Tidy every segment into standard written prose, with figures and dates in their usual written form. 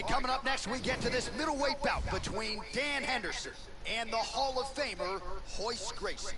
right, coming up next, we get to this middleweight bout between Dan Henderson and the Hall of Famer, Royce Gracie.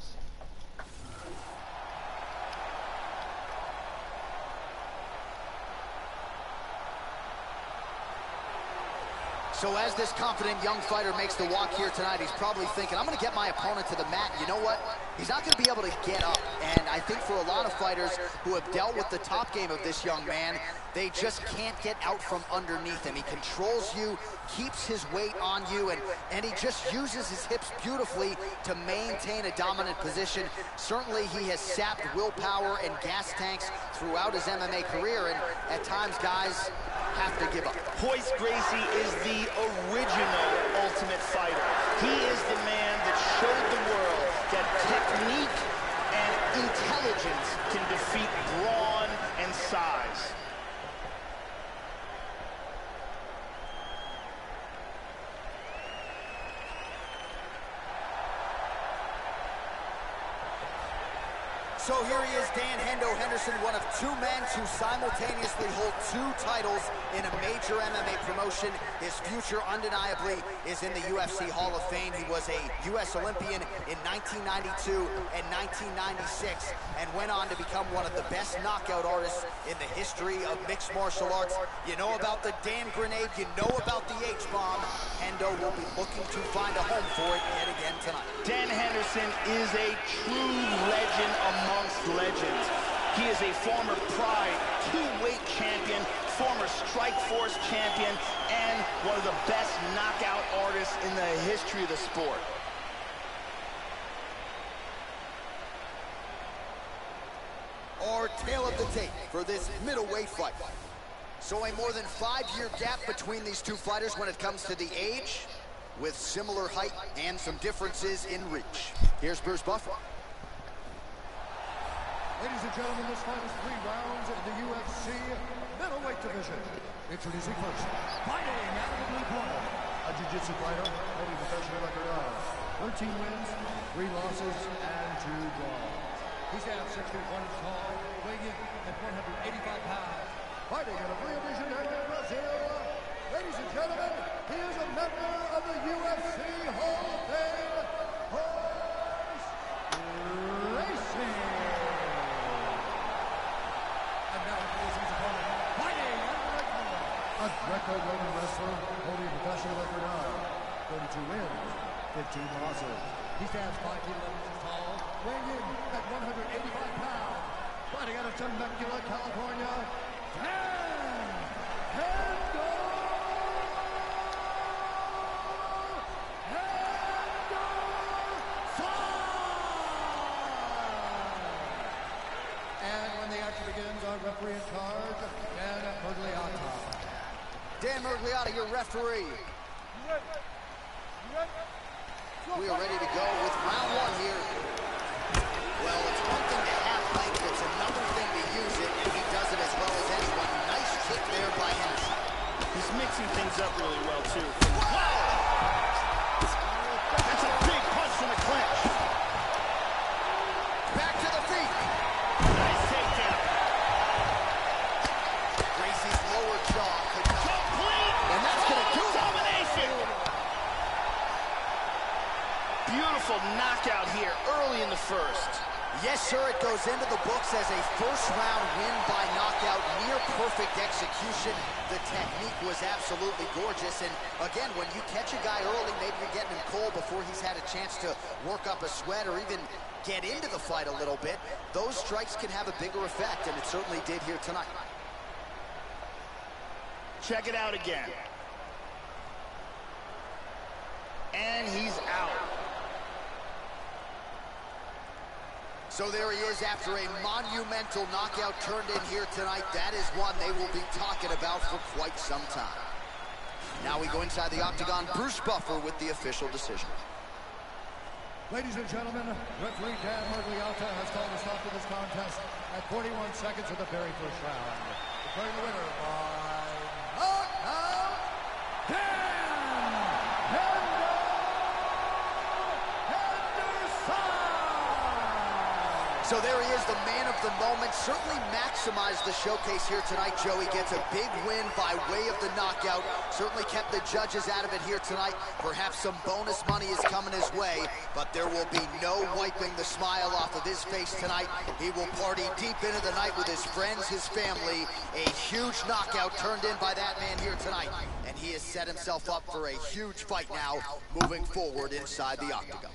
So as this confident young fighter makes the walk here tonight, he's probably thinking, I'm going to get my opponent to the mat. You know what? He's not going to be able to get up. And I think for a lot of fighters who have dealt with the top game of this young man, they just can't get out from underneath him. He controls you, keeps his weight on you, and he just uses his hips beautifully to maintain a dominant position. Certainly, he has sapped willpower and gas tanks throughout his MMA career, and at times, guys have to give up. Royce Gracie is the original Ultimate Fighter. He is the man that showed the world that technique and intelligence can defeat brawn and size. So here he is, Dan Henderson, one of two men to simultaneously hold two titles in a major MMA promotion. His future undeniably is in the UFC Hall of Fame. He was a U.S. Olympian in 1992 and 1996 and went on to become one of the best knockout artists in the history of mixed martial arts. You know about the Dan grenade, you know about the H-bomb. Hendo will be looking to find a home for it yet again tonight. Dan Henderson is a true legend amongst legends. He is a former Pride two-weight champion, former Strikeforce champion, and one of the best knockout artists in the history of the sport. Our tale of the tape for this middleweight fight. So a more than 5-year gap between these two fighters when it comes to the age, with similar height and some differences in reach. Here's Bruce Buffer. Ladies and gentlemen, this fight is 3 rounds in the UFC middleweight division. Introducing first, fighting out of the blue corner, a jiu-jitsu fighter holding professional record of 13 wins, 3 losses, and 2 draws. He stands 6 feet 1 inch tall, weighing in at 185 pounds. Fighting out of Rio de Janeiro, Brazil. Ladies and gentlemen, he is a member of the UFC Hall of Fame, Royce Gracie. A record-breaking wrestler holding a professional record of 32 wins, 15 losses. He stands 5 feet 11 inches tall, weighing in at 185 pounds. Fighting out of Temecula, California, Dan Henderson! And when the action begins, our referee in charge, Dan Henderson. Dan Henderson, your referee. We are ready to go with round 1 here. Well, it's one thing to have length, it's another thing to use it, and he does it as well as anyone. Nice kick there by Henderson. He's mixing things up really well, too. Wow! That's a big punch from the clinch. Back to the feet. Nice takedown. Gracie's lower jaw could complete, and that's going to do it. Domination. Beautiful knockout here early in the first. Yes, sir, it goes into the books as a first-round win by knockout, near-perfect execution. The technique was absolutely gorgeous, and again, when you catch a guy early, maybe you're getting him cold before he's had a chance to work up a sweat or even get into the fight a little bit, those strikes can have a bigger effect, and it certainly did here tonight. Check it out again. And he's out. So there he is after a monumental knockout turned in here tonight. That is one they will be talking about for quite some time. Now we go inside the octagon. Bruce Buffer with the official decision. Ladies and gentlemen, referee Dan Henderson has called a stop to this contest at 41 seconds of the very first round. Declaring the winner by knockout, Dan Henderson! So there he is, the man of the moment. Certainly maximized the showcase here tonight, Joey. Gets a big win by way of the knockout. Certainly kept the judges out of it here tonight. Perhaps some bonus money is coming his way, but there will be no wiping the smile off of his face tonight. He will party deep into the night with his friends, his family. A huge knockout turned in by that man here tonight. And he has set himself up for a huge fight now, moving forward inside the octagon.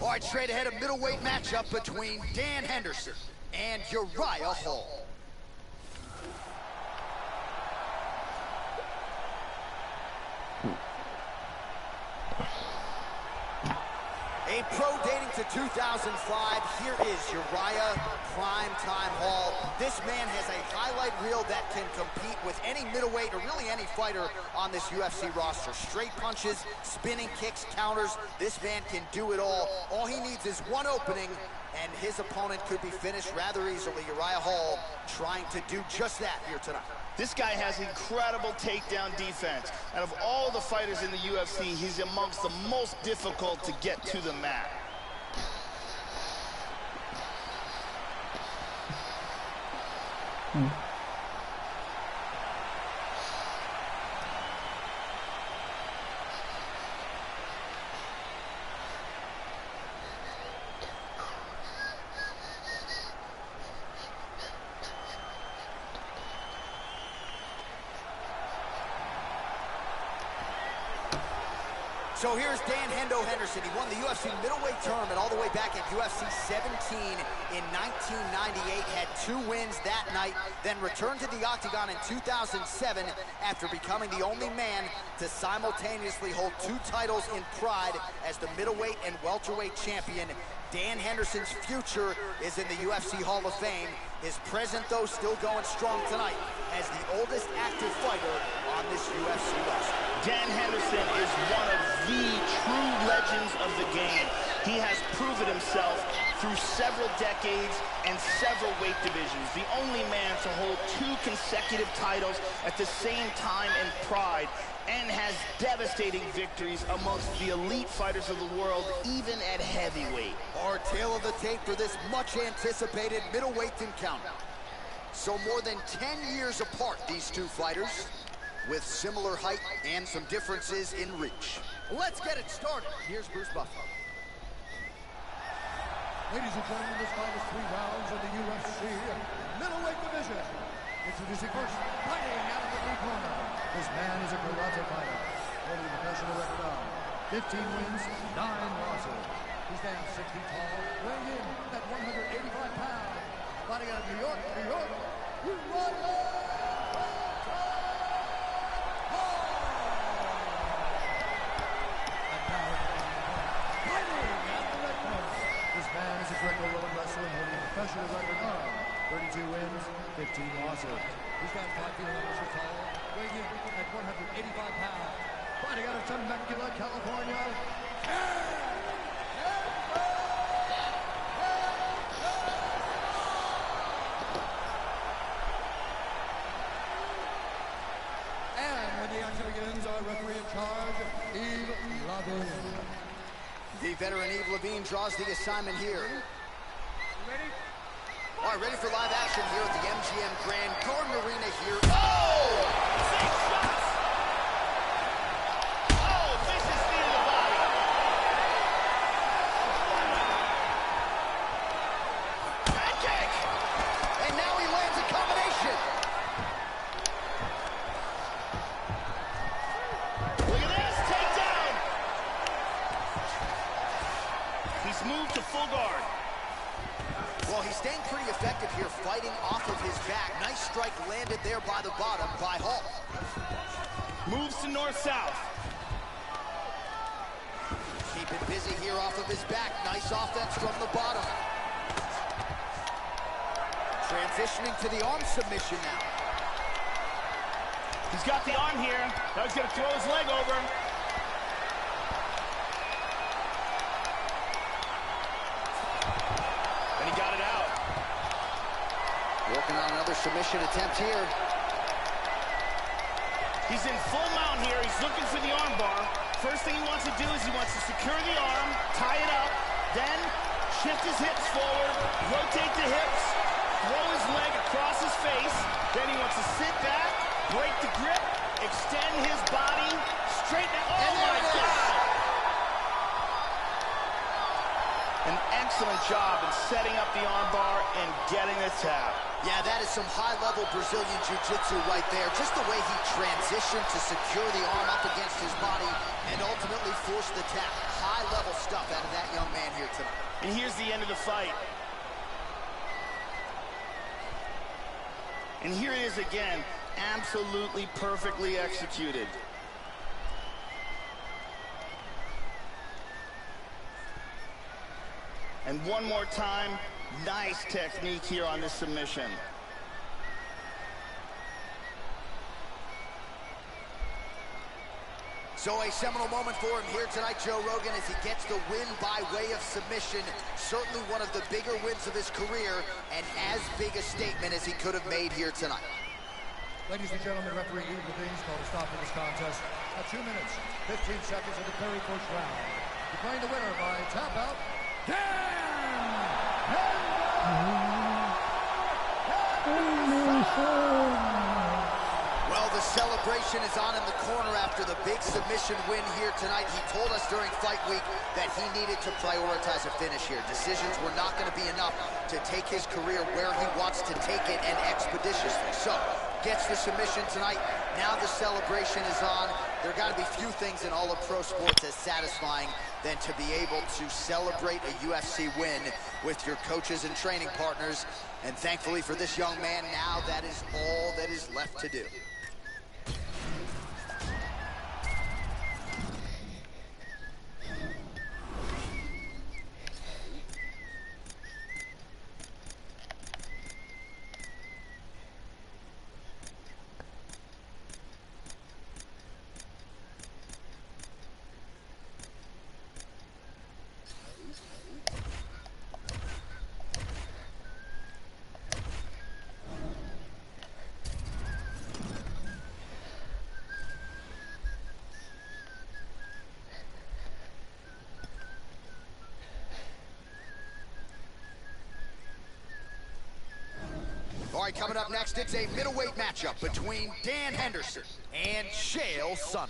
All right, straight ahead, a middleweight matchup between Dan Henderson and Uriah Hall. A pro dating to 2005, here is Uriah Primetime Hall. This man has a highlight reel that can compete with any middleweight or really any fighter on this UFC roster. Straight punches, spinning kicks, counters. This man can do it all. All he needs is one opening, and his opponent could be finished rather easily. Uriah Hall trying to do just that here tonight. This guy has incredible takedown defense. Out of all the fighters in the UFC, he's amongst the most difficult to get to the mat. So here's Dan Henderson. He won the UFC middleweight tournament all the way back at UFC 17 in 1998. Had 2 wins that night, then returned to the octagon in 2007 after becoming the only man to simultaneously hold 2 titles in Pride as the middleweight and welterweight champion. Dan Henderson's future is in the UFC Hall of Fame. His present, though, still going strong tonight as the oldest active fighter on this UFC roster. Dan Henderson is one of the true legends of the game. He has proven himself through several decades and several weight divisions. The only man to hold 2 consecutive titles at the same time in Pride, and has devastating victories amongst the elite fighters of the world, even at heavyweight. Our tale of the tape for this much-anticipated middleweight encounter. So more than 10 years apart, these 2 fighters, with similar height and some differences in reach. Let's get it started. Here's Bruce Buffer. Ladies and gentlemen, this fight is 3 rounds in the UFC middleweight division. Introducing first, fighting out of the blue corner. This man is a karate fighter, holding a professional record of 15 wins, 9 losses. He stands 6 feet tall, weighing in at 185 pounds. Fighting out of New York, Uriah! Greco-Roman wrestler holding a professional record of 32 wins, 15 losses. He stands 5 feet 11 inches tall, weighing in at 185 pounds. Fighting out of Temecula, California. And when the action begins, our referee in charge, Yves Lavigne. The veteran Yves Lavigne draws the assignment here. Ready? All right, ready for live action here at the MGM Grand Garden Arena here. Oh! 6 shots! Oh, vicious knee to the body. Head kick! And now he lands a combination. Look at this, takedown! He's moved to full guard. Well, he's staying pretty effective here, fighting off of his back. Nice strike landed there by the bottom by Hall. Moves to north-south. Keeping busy here off of his back. Nice offense from the bottom. Transitioning to the arm submission now. He's got the arm here. Now he's going to throw his leg over. And he got it out. Working on another submission attempt here. He's in full mount here. He's looking for the arm bar. First thing he wants to do is he wants to secure the arm, tie it up, then shift his hips forward, rotate the hips, throw his leg across his face. Then he wants to sit back, break the grip, extend his body, straighten it. Oh my God! An excellent job in setting up the arm bar and getting the tap. Yeah, that is some high-level Brazilian jiu-jitsu right there. Just the way he transitioned to secure the arm up against his body and ultimately force the tap. High-level stuff out of that young man here tonight. And here's the end of the fight. And here it is again, absolutely perfectly executed. And one more time, nice technique here on this submission. So a seminal moment for him here tonight, Joe Rogan, as he gets the win by way of submission. Certainly one of the bigger wins of his career, and as big a statement as he could have made here tonight. Ladies and gentlemen, referee Eve Levines called a stop to this contest at 2 minutes, 15 seconds of the very first round. Declaring the winner by tap out, Dan Henderson! Well, the celebration is on in the corner after the big submission win here tonight. He told us during fight week that he needed to prioritize a finish here. Decisions were not going to be enough to take his career where he wants to take it, and expeditiously. So, gets the submission tonight. Now the celebration is on. There got to be few things in all of pro sports as satisfying than to be able to celebrate a UFC win with your coaches and training partners. And thankfully for this young man, now that is all that is left to do. All right, coming up next, it's a middleweight matchup between Dan Henderson and Chael Sonnen.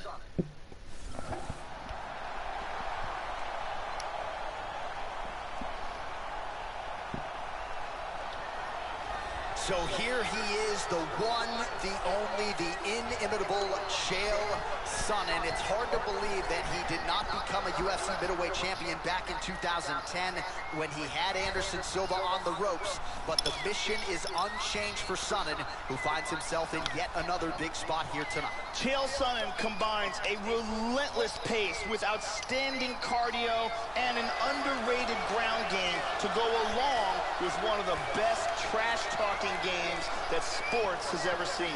So here he is, the one, the only, the inimitable Chael Sonnen. It's hard to believe that he did not become a UFC middleweight champion back in 2010 when he had Anderson Silva on the ropes. But the mission is unchanged for Sonnen, who finds himself in yet another big spot here tonight. Chael Sonnen combines a relentless pace with outstanding cardio and an underrated ground game to go along with one of the best trash-talking games that sports has ever seen.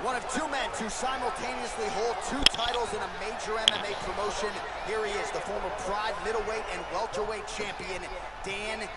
One of two men to simultaneously hold two titles in a major MMA promotion. Here he is, the former Pride middleweight and welterweight champion, Dan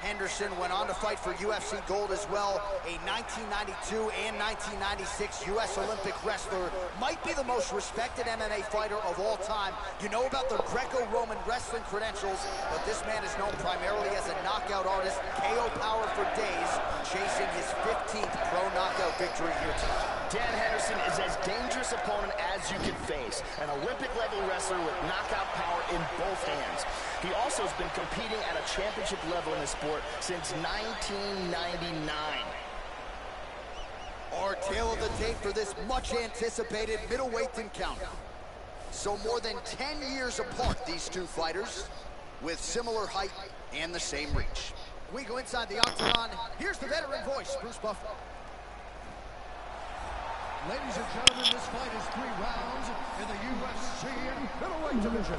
Henderson. Went on to fight for UFC gold as well. A 1992 and 1996 U.S. Olympic wrestler. Might be the most respected MMA fighter of all time. You know about the Greco-Roman wrestling credentials, but this man is known primarily as a knockout artist. KO power for days, chasing his 15th pro knockout victory here tonight. Dan Henderson is as dangerous opponent as you can face. An Olympic-level wrestler with knockout power in both hands. He also has been competing at a championship level in the sport since 1999. Our tale of the tape for this much-anticipated middleweight encounter. So more than 10 years apart, these two fighters, with similar height and the same reach. We go inside the octagon. Here's the veteran voice, Bruce Buffer. Ladies and gentlemen, this fight is 3 rounds in the UFC middleweight division.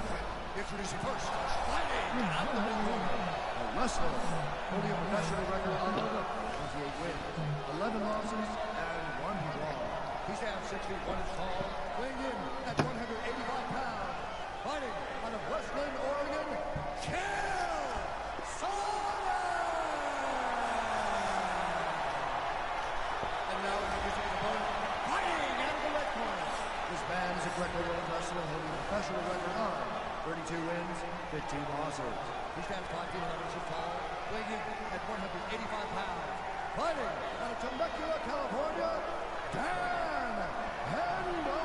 Introducing first, fighting out of the corner, a wrestler holding a professional record of 28 wins, 11 losses, and 1 draw. He stands 6 feet 1 inch tall, weighing in at 185 pounds. Fighting out of Westland, Oregon, Greco-Roman wrestler holding a professional record of 32 wins, 15 losses. He stands 5 feet 11 inches tall, weighing in at 185 pounds. Fighting out of Temecula, California, Dan Henderson.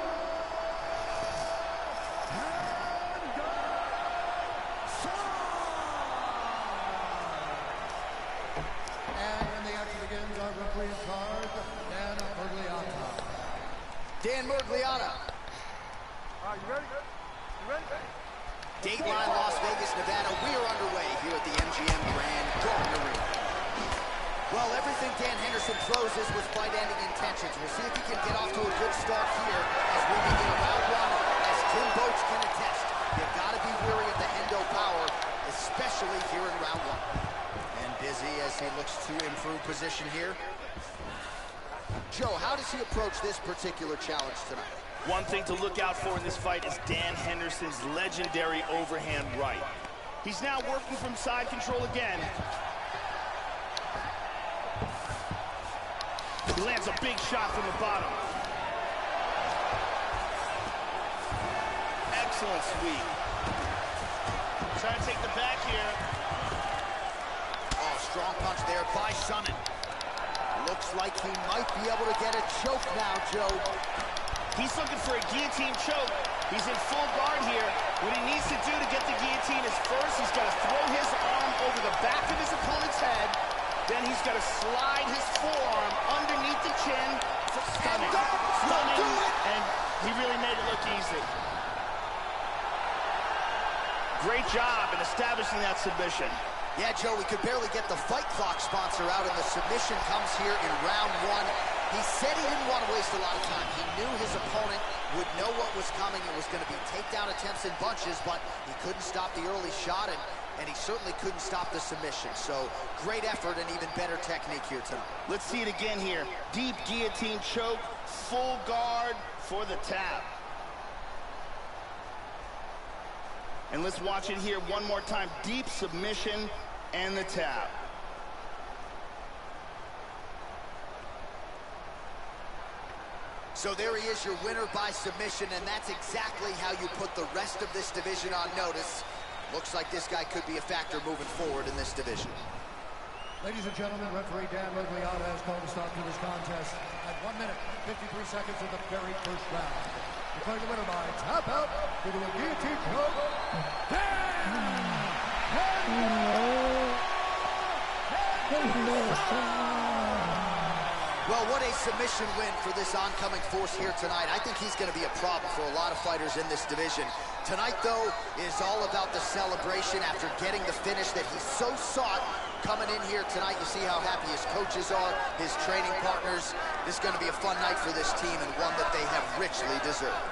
And when the action begins, our referee in charge, Dan Henderson. Dan Murgliata. You ready? You ready? Dateline, Las Vegas, Nevada. We are underway here at the MGM Grand Garden Arena. Well, everything Dan Henderson throws is with fight-ending intentions. We'll see if he can get off to a good start here as we begin round 1. As Tim Boach can attest, you've got to be wary of the Hendo power, especially here in round 1. And busy as he looks to improve position here. Joe, how does he approach this particular challenge tonight? One thing to look out for in this fight is Dan Henderson's legendary overhand right. He's now working from side control again. He lands a big shot from the bottom. Excellent sweep. Trying to take the back here. Oh, strong punch there by Sonnen. Looks like he might be able to get a choke now, Joe. He's looking for a guillotine choke. He's in full guard here. What he needs to do to get the guillotine is first, he's got to throw his arm over the back of his opponent's head. Then he's got to slide his forearm underneath the chin. Stunning. Stunning. And he really made it look easy. Great job in establishing that submission. Yeah, Joe, we could barely get the Fight Clock sponsor out, and the submission comes here in round 1. He said he didn't want to waste a lot of time. He knew his opponent would know what was coming. It was going to be takedown attempts in bunches, but he couldn't stop the early shot, and he certainly couldn't stop the submission. So, great effort and even better technique here tonight. Let's see it again here. Deep guillotine choke, full guard for the tap. And let's watch it here one more time. Deep submission and the tap. So there he is, your winner by submission, and that's exactly how you put the rest of this division on notice. Looks like this guy could be a factor moving forward in this division. Ladies and gentlemen, referee Dan Henderson has called a stop to this contest at 1 minute, 53 seconds of the very first round. Declaring the winner by tap out due to a guillotine choke, Dan Henderson. Well, what a submission win for this oncoming force here tonight. I think he's going to be a problem for a lot of fighters in this division. Tonight, though, is all about the celebration after getting the finish that he so sought coming in here tonight. You see how happy his coaches are, his training partners. This is going to be a fun night for this team and one that they have richly deserved.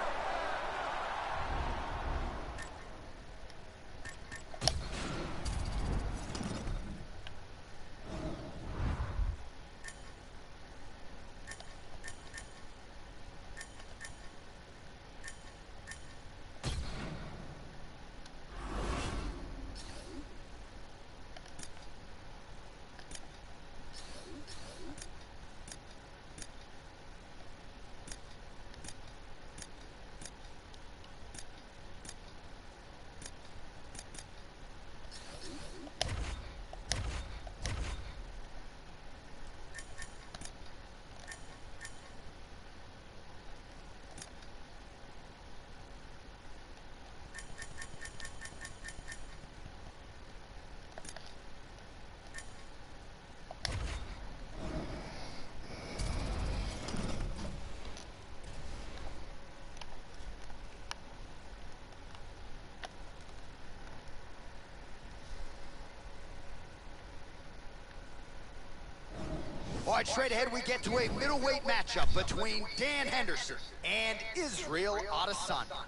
right, straight ahead we get to a middleweight matchup between Dan Henderson and Israel Adesanya.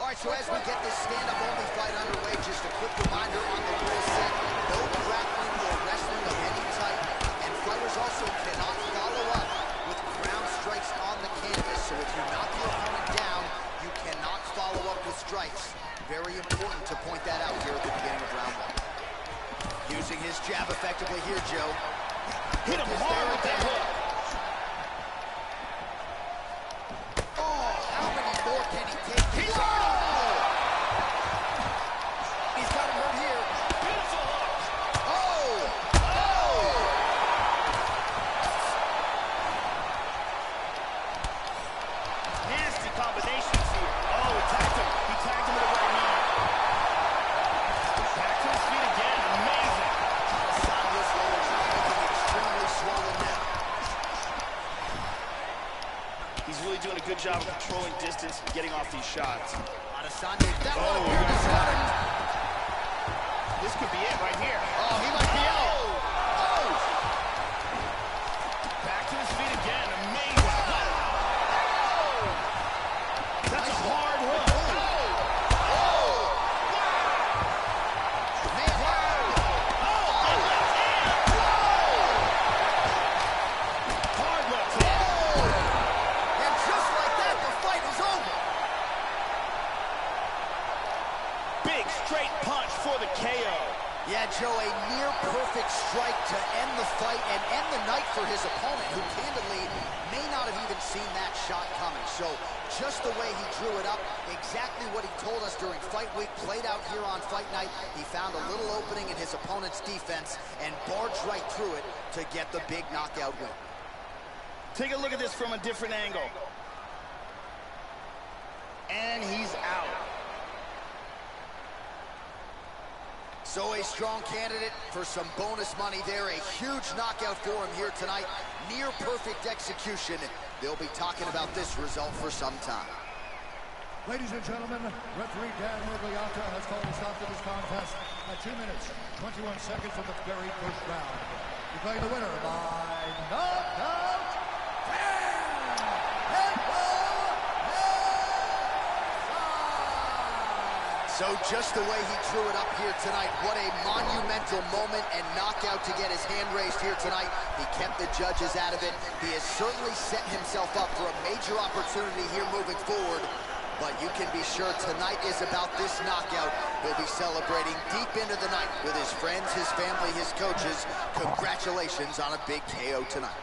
All right, so as we get this stand-up only fight underway, just a quick reminder on the rule set. No grappling or wrestling of any type, and fighters also cannot follow up with ground strikes on the canvas. So if you knock your opponent down, you cannot follow up with strikes. Very important to point that out here at the beginning of round one. Using his jab effectively here, Joe. Hit him hard with that hook. Oh, how many more can he take? He's got him hurt here. Beautiful hook. Oh! Oh! Nasty combinations here. Oh, he tagged him. He tagged him with a right knee. Back to his feet again. Amazing. Adesanya's lower jaw looking extremely swollen now. He's really doing a good job of controlling distance and getting off these shots. Adesanya, that one Oh, appeared to start him. This could be it right here. Oh, he might be out. Oh! Back to his feet again. Amazing. Oh! That's a hard hook. Oh! Man, Hard left oh! hand. And just like that, the fight is over. Big straight punch for the KO. Yeah, Joe, a near-perfect strike to end the fight and end the night for his opponent, who candidly may not have even seen that shot coming. So just the way he drew it up, exactly what he told us during fight week, played out here on fight night. He found a little opening in his opponent's defense and barged right through it to get the big knockout win. Take a look at this from a different angle. And he's out. So a strong candidate for some bonus money there. A huge knockout for him here tonight. Near perfect execution. They'll be talking about this result for some time. Ladies and gentlemen, referee Dan Henderson has called a stop to this contest at 2 minutes, 21 seconds of the very first round. Declaring the winner by knockout, Dan Henderson! So just the way he drew it up here tonight, what a monumental moment and knockout to get his hand raised here tonight. He kept the judges out of it. He has certainly set himself up for a major opportunity here moving forward. But you can be sure tonight is about this knockout. He'll be celebrating deep into the night with his friends, his family, his coaches. Congratulations on a big KO tonight.